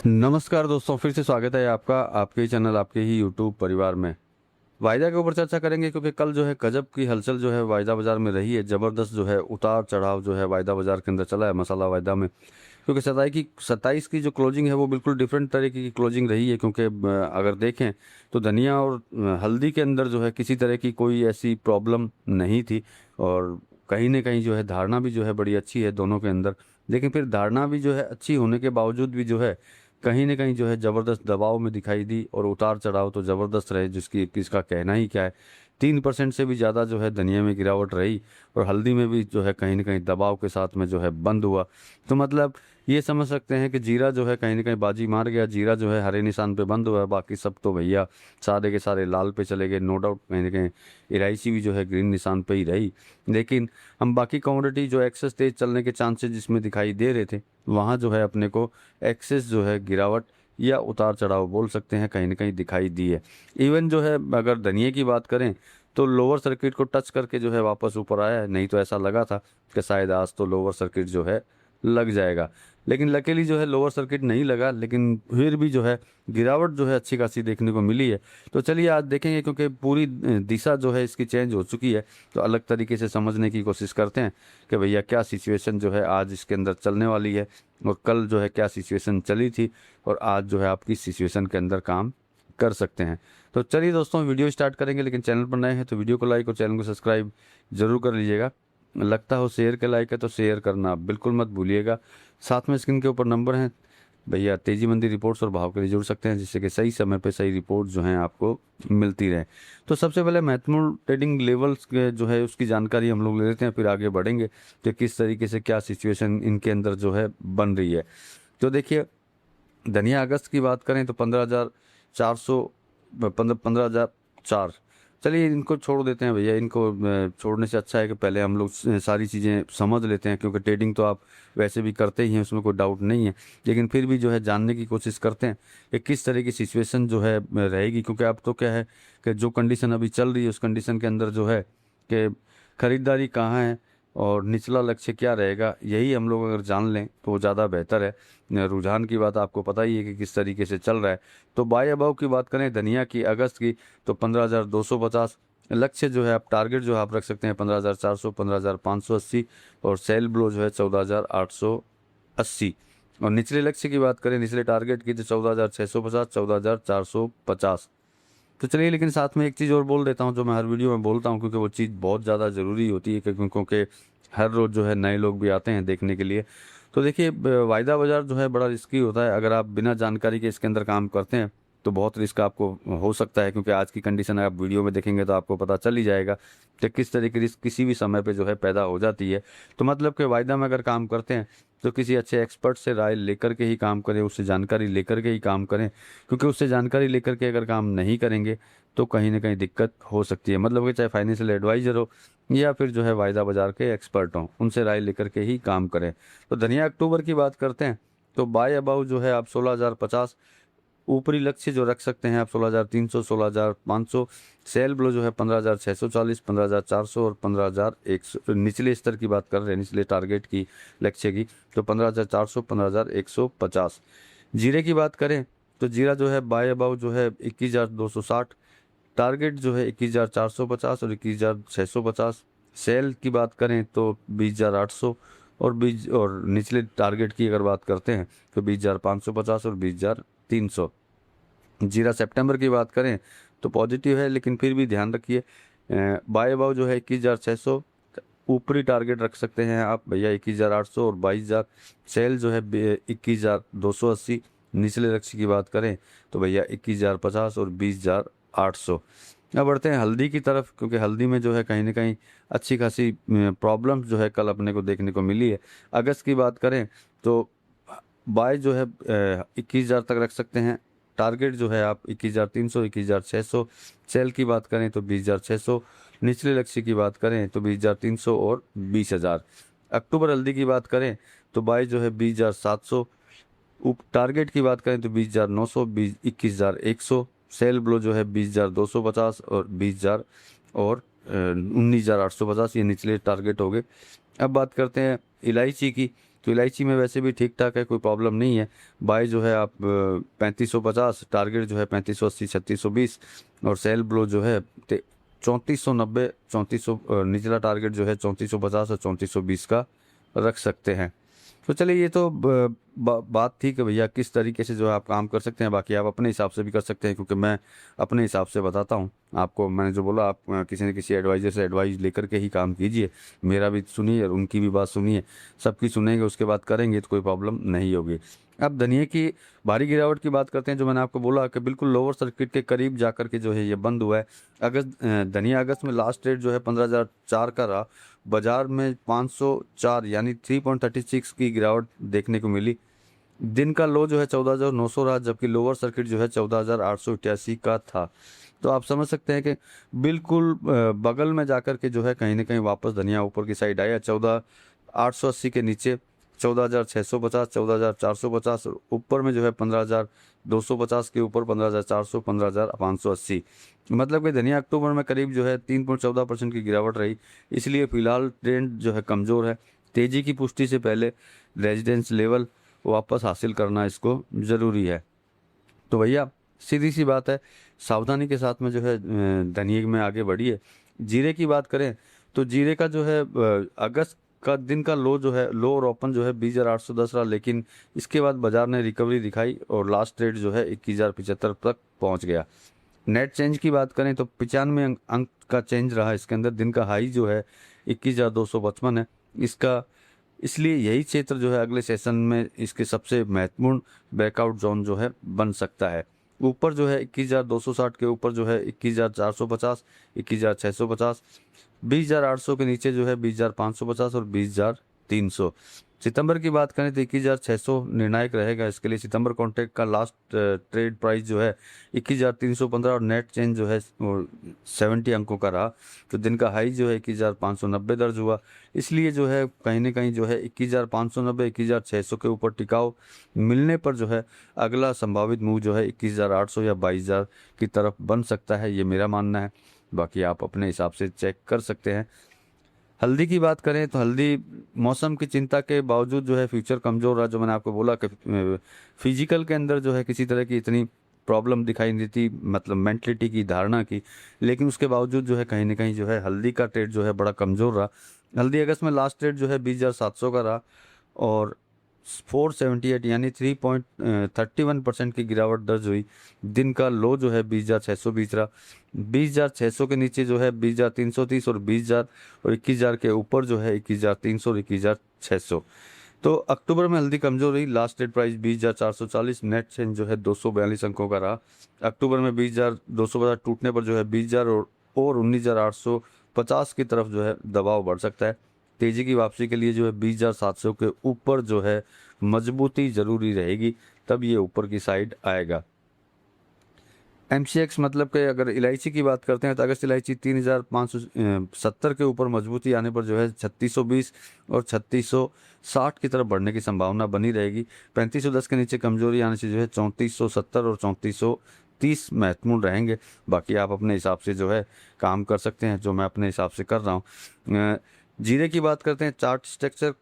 नमस्कार दोस्तों, फिर से स्वागत है आपका आपके ही चैनल आपके ही यूट्यूब परिवार में। वायदा के ऊपर चर्चा करेंगे क्योंकि कल जो है गजब की हलचल जो है वायदा बाजार में रही है। ज़बरदस्त जो है उतार चढ़ाव जो है वायदा बाजार के अंदर चला है मसाला वायदा में। क्योंकि 27 की जो क्लोजिंग है वो बिल्कुल डिफरेंट तरीके की क्लोजिंग रही है। क्योंकि अगर देखें तो धनिया और हल्दी के अंदर जो है किसी तरह की कोई ऐसी प्रॉब्लम नहीं थी। और कहीं ना कहीं जो है धारणा भी जो है बड़ी अच्छी है दोनों के अंदर। लेकिन फिर धारणा भी जो है अच्छी होने के बावजूद भी जो है कहीं ना कहीं जो है ज़बरदस्त दबाव में दिखाई दी। और उतार चढ़ाव तो ज़बरदस्त रहे जिसकी किसका कहना ही क्या है। 3% से भी ज़्यादा जो है धनिया में गिरावट रही। और हल्दी में भी जो है कहीं ना कहीं दबाव के साथ में जो है बंद हुआ। तो मतलब ये समझ सकते हैं कि जीरा जो है कहीं ना कहीं बाजी मार गया। जीरा जो है हरे निशान पे बंद हुआ है, बाकी सब तो भैया सारे के सारे लाल पे चले गए। नो डाउट कहीं ना कहीं इलायची भी जो है ग्रीन निशान पे ही रही। लेकिन हम बाकी कमोडिटी जो एक्सेस तेज चलने के चांसेस जिसमें दिखाई दे रहे थे वहाँ जो है अपने को एक्सेस जो है गिरावट या उतार चढ़ाव बोल सकते हैं कहीं ना कहीं दिखाई दी है। इवन जो है अगर धनिये की बात करें तो लोअर सर्किट को टच करके जो है वापस ऊपर आया है। नहीं तो ऐसा लगा था कि शायद आज तो लोअर सर्किट जो है लग जाएगा। लेकिन लकीली जो है लोअर सर्किट नहीं लगा, लेकिन फिर भी जो है गिरावट जो है अच्छी खासी देखने को मिली है। तो चलिए आज देखेंगे क्योंकि पूरी दिशा जो है इसकी चेंज हो चुकी है। तो अलग तरीके से समझने की कोशिश करते हैं कि भैया क्या सिचुएशन जो है आज इसके अंदर चलने वाली है और कल जो है क्या सिचुएशन चली थी और आज जो है आप किस सिचुएशन के अंदर काम कर सकते हैं। तो चलिए दोस्तों वीडियो स्टार्ट करेंगे। लेकिन चैनल पर नए हैं तो वीडियो को लाइक और चैनल को सब्सक्राइब जरूर कर लीजिएगा। लगता हो शेयर के लाइक है तो शेयर करना बिल्कुल मत भूलिएगा। साथ में स्क्रीन के ऊपर नंबर हैं भैया, तेजी मंदी रिपोर्ट्स और भाव के लिए जुड़ सकते हैं जिससे कि सही समय पे सही रिपोर्ट जो हैं आपको मिलती रहे। तो सबसे पहले महत्वपूर्ण ट्रेडिंग लेवल्स के जो है उसकी जानकारी हम लोग ले लेते हैं, फिर आगे बढ़ेंगे कि किस तरीके से क्या सिचुएशन इनके अंदर जो है बन रही है। तो देखिए धनिया अगस्त की बात करें तो 15,400 15,004। चलिए इनको छोड़ देते हैं भैया। इनको छोड़ने से अच्छा है कि पहले हम लोग सारी चीज़ें समझ लेते हैं। क्योंकि ट्रेडिंग तो आप वैसे भी करते ही हैं, उसमें कोई डाउट नहीं है। लेकिन फिर भी जो है जानने की कोशिश करते हैं कि किस तरह की सिचुएशन जो है रहेगी। क्योंकि अब तो क्या है कि जो कंडीशन अभी चल रही है उस कंडीशन के अंदर जो है कि खरीदारी कहाँ है और निचला लक्ष्य क्या रहेगा, यही हम लोग अगर जान लें तो ज़्यादा बेहतर है। रुझान की बात आपको पता ही है कि किस तरीके से चल रहा है। तो बाय अबाव की बात करें धनिया की अगस्त की तो 15,250 लक्ष्य जो है आप टारगेट जो है आप रख सकते हैं 15,400 15,580। और सेल ब्लो जो है 14,880। और निचले लक्ष्य की बात करें निचले टारगेट की तो 14,650 14,450। तो चलिए लेकिन साथ में एक चीज़ और बोल देता हूँ जो मैं हर वीडियो में बोलता हूँ क्योंकि वो चीज़ बहुत ज़्यादा ज़रूरी होती है क्योंकि हर रोज़ जो है नए लोग भी आते हैं देखने के लिए। तो देखिए वायदा बाजार जो है बड़ा रिस्की होता है। अगर आप बिना जानकारी के इसके अंदर काम करते हैं तो बहुत रिस्क आपको हो सकता है। क्योंकि आज की कंडीशन आप वीडियो में देखेंगे तो आपको पता चल ही जाएगा कि किस तरह की रिस्क किसी भी समय पे जो है पैदा हो जाती है। तो मतलब कि वायदा में अगर काम करते हैं तो किसी अच्छे एक्सपर्ट से राय लेकर के ही काम करें, उससे जानकारी लेकर के ही काम करें। क्योंकि उससे जानकारी लेकर के अगर काम नहीं करेंगे तो कहीं ना कहीं दिक्कत हो सकती है। मतलब कि चाहे फाइनेंशियल एडवाइजर हो या फिर जो है वायदा बाजार के एक्सपर्ट हों, उनसे राय लेकर के ही काम करें। तो धनिया अक्टूबर की बात करते हैं तो बाय अबाउ जो है आप 16,050 ऊपरी लक्ष्य जो रख सकते हैं आप 16,300 16,500। सेल ब्लो जो है 15,640 15,400 और 15,100। निचले स्तर की बात कर रहे हैं निचले टारगेट की लक्ष्य की तो 15,400 15,150। जीरे की बात करें तो जीरा जो है बाय अबाउ जो है 21,260। टारगेट जो है 21,450 और 21,650। सेल की बात करें तो 20,800 और निचले टारगेट की अगर बात करते हैं तो 20,550 और 20,300। जीरा सितंबर की बात करें तो पॉजिटिव है लेकिन फिर भी ध्यान रखिए बाय अबाउ जो है 21,600। ऊपरी टारगेट रख सकते हैं आप भैया 21,800 और 22,000। सेल जो है 21,280। निचले लक्ष्य की बात करें तो भैया 21,050 और 20,800। अब बढ़ते हैं हल्दी की तरफ क्योंकि हल्दी में जो है कहीं ना कहीं अच्छी खासी प्रॉब्लम्स जो है कल अपने को देखने को मिली है। अगस्त की बात करें तो बाय जो है 21,000 तक रख सकते हैं। टारगेट जो है आप 21,300 21,600। सेल की बात करें तो 20,600। निचले लक्ष्य की बात करें तो 20,300 और 20,000। अक्टूबर हल्दी की बात करें तो बाय जो है 20,700। उप टारगेट की बात करें तो 20,900 21,100। सेल ब्लो जो है 20,250 और 20,000 और 19,850। ये निचले टारगेट हो गए। अब बात करते हैं इलायची की तो इलायची में वैसे भी ठीक ठाक है, कोई प्रॉब्लम नहीं है। बाय जो है आप 3550, टारगेट जो है 3580 3620, और सेल ब्लो जो है 3490 3400, निचला टारगेट जो है 3450 और 3420 का रख सकते हैं। तो चलिए ये तो बात थी कि भैया किस तरीके से जो है आप काम कर सकते हैं, बाकी आप अपने हिसाब से भी कर सकते हैं, क्योंकि मैं अपने हिसाब से बताता हूँ आपको। मैंने जो बोला, आप किसी न किसी एडवाइजर से एडवाइस लेकर के ही काम कीजिए। मेरा भी सुनिए और उनकी भी बात सुनिए, सबकी सुनेंगे उसके बाद करेंगे तो कोई प्रॉब्लम नहीं होगी। अब धनिया की भारी गिरावट की बात करते हैं। जो मैंने आपको बोला कि बिल्कुल लोअर सर्किट के करीब जाकर के जो है ये बंद हुआ है। धनिया अगस्त में लास्ट रेट जो है 15,004 का रहा। बाजार में 504 यानी 3.36 की गिरावट देखने को मिली। दिन का लो जो है 14,900 रहा, जबकि लोअर सर्किट जो है 14,888 का था। तो आप समझ सकते हैं कि बिल्कुल बगल में जाकर के जो है कहीं ना कहीं वापस धनिया ऊपर की साइड आया। 14,880 के नीचे 14,650, 14,450, ऊपर में जो है 15,250 के ऊपर 15,400, 15,580। मतलब कि धनिया अक्टूबर में करीब जो है 3.14% की गिरावट रही। इसलिए फिलहाल ट्रेंड जो है कमज़ोर है। तेज़ी की पुष्टि से पहले रेजिडेंस लेवल वापस हासिल करना इसको ज़रूरी है। तो भैया सीधी सी बात है, सावधानी के साथ में जो है धनिया में आगे बढ़िए। जीरे की बात करें तो जीरे का जो है अगस्त का दिन का लो जो है, लो और ओपन जो है 20,810 रहा, लेकिन इसके बाद बाजार ने रिकवरी दिखाई और लास्ट रेट जो है 21,075 तक पहुंच गया। नेट चेंज की बात करें तो 95 अंक का चेंज रहा इसके अंदर। दिन का हाई जो है 21,255 है इसका। इसलिए यही क्षेत्र जो है अगले सेशन में इसके सबसे महत्वपूर्ण ब्रेकआउट जोन जो है बन सकता है। ऊपर जो है 21,260 के ऊपर जो है 21,450, 21,650, 20,800 के नीचे जो है 20,550 और 20,300। सितंबर की बात करें तो 21,600 निर्णायक रहेगा इसके लिए। सितंबर कॉन्ट्रैक्ट का लास्ट ट्रेड प्राइस जो है 21,315 और नेट चेंज जो है 70 अंकों का रहा। तो दिन का हाई जो है 21,590 दर्ज हुआ। इसलिए जो है कहीं ना कहीं जो है 21,590, 21,600 के ऊपर टिकाव मिलने पर जो है अगला संभावित मूव जो है 21,800 या 22,000 की तरफ बन सकता है, ये मेरा मानना है। बाकी आप अपने हिसाब से चेक कर सकते हैं। हल्दी की बात करें तो हल्दी मौसम की चिंता के बावजूद जो है फ्यूचर कमज़ोर रहा। जो मैंने आपको बोला कि फिजिकल के अंदर जो है किसी तरह की इतनी प्रॉब्लम दिखाई नहीं देती, मतलब मेंटलिटी की, धारणा की, लेकिन उसके बावजूद जो है कहीं ना कहीं जो है हल्दी का ट्रेड जो है बड़ा कमज़ोर रहा। हल्दी अगस्त में लास्ट रेट जो है 20,700 का रहा और 478 यानी 3.31% की गिरावट दर्ज हुई। दिन का लो जो है 20,620 रहा। 20,600 के नीचे जो है 20,330 और 20,000 और 21,000 के ऊपर जो है 21,300 और 21,600। तो अक्टूबर में हल्दी कमजोर रही। Last rate price 20,440, net change जो है 242 अंकों का रहा। अक्टूबर में 20,250 टूटने पर जो है 20,000 और 19,850 की तरफ जो है दबाव बढ़ सकता है। तेजी की वापसी के लिए जो है 20,700 के ऊपर जो है मजबूती जरूरी रहेगी, तब ये ऊपर की साइड आएगा। MCX मतलब कि अगर इलायची की बात करते हैं तो अगस्त इलायची 3,570 के ऊपर मजबूती आने पर जो है 3,620 और 3,660 की तरफ बढ़ने की संभावना बनी रहेगी। 3,510 के नीचे कमजोरी आने से जो है 3,470 और 3,430 महत्वपूर्ण रहेंगे। बाकी आप अपने हिसाब से जो है काम कर सकते हैं, जो मैं अपने हिसाब से कर रहा हूँ। जीरे की बात करते हैं, चार्ट स्ट्रक्चर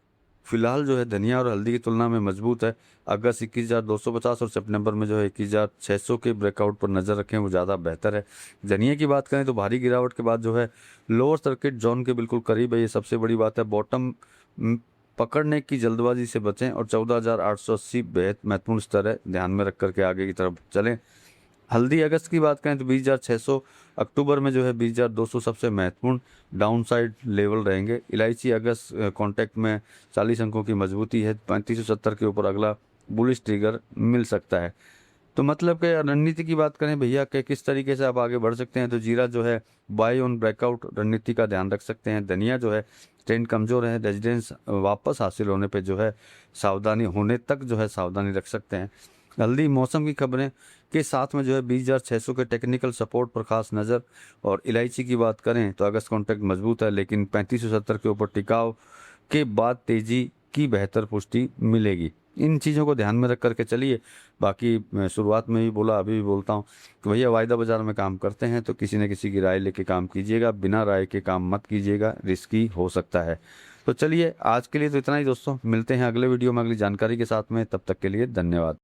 फिलहाल जो है धनिया और हल्दी की तुलना में मजबूत है। अगस्त 21,250 और सितंबर में जो है 21,600 के ब्रेकआउट पर नज़र रखें, वो ज़्यादा बेहतर है। धनिया की बात करें तो भारी गिरावट के बाद जो है लोअर सर्किट जोन के बिल्कुल करीब है, ये सबसे बड़ी बात है। बॉटम पकड़ने की जल्दबाजी से बचें और 14,880 बेहद महत्वपूर्ण स्तर है, ध्यान में रख करके आगे की तरफ चलें। हल्दी अगस्त की बात करें तो 20,600, अक्टूबर में जो है 20,200 सबसे महत्वपूर्ण डाउनसाइड लेवल रहेंगे। इलायची अगस्त कॉन्टैक्ट में 40 अंकों की मजबूती है। 3570 के ऊपर अगला बुलिश ट्रिगर मिल सकता है। तो मतलब कि रणनीति की बात करें भैया कि किस तरीके से आप आगे बढ़ सकते हैं, तो जीरा जो है बाय ऑन ब्रेकआउट रणनीति का ध्यान रख सकते हैं। धनिया जो है ट्रेंड कमजोर है, रेजिडेंस वापस हासिल होने पे जो है सावधानी होने तक जो है सावधानी रख सकते हैं। हल्दी मौसम की खबरें के साथ में जो है 20,600 के टेक्निकल सपोर्ट पर खास नज़र। और इलायची की बात करें तो अगस्त कॉन्ट्रैक्ट मजबूत है, लेकिन 3570 के ऊपर टिकाव के बाद तेजी की बेहतर पुष्टि मिलेगी। इन चीज़ों को ध्यान में रख करके चलिए। बाकी मैं शुरुआत में ही बोला, अभी भी बोलता हूँ कि भैया वायदा बाजार में काम करते हैं तो किसी न किसी की राय लेके काम कीजिएगा, बिना राय के काम मत कीजिएगा, रिस्की हो सकता है। तो चलिए आज के लिए तो इतना ही दोस्तों, मिलते हैं अगले वीडियो में अगली जानकारी के साथ में, तब तक के लिए धन्यवाद।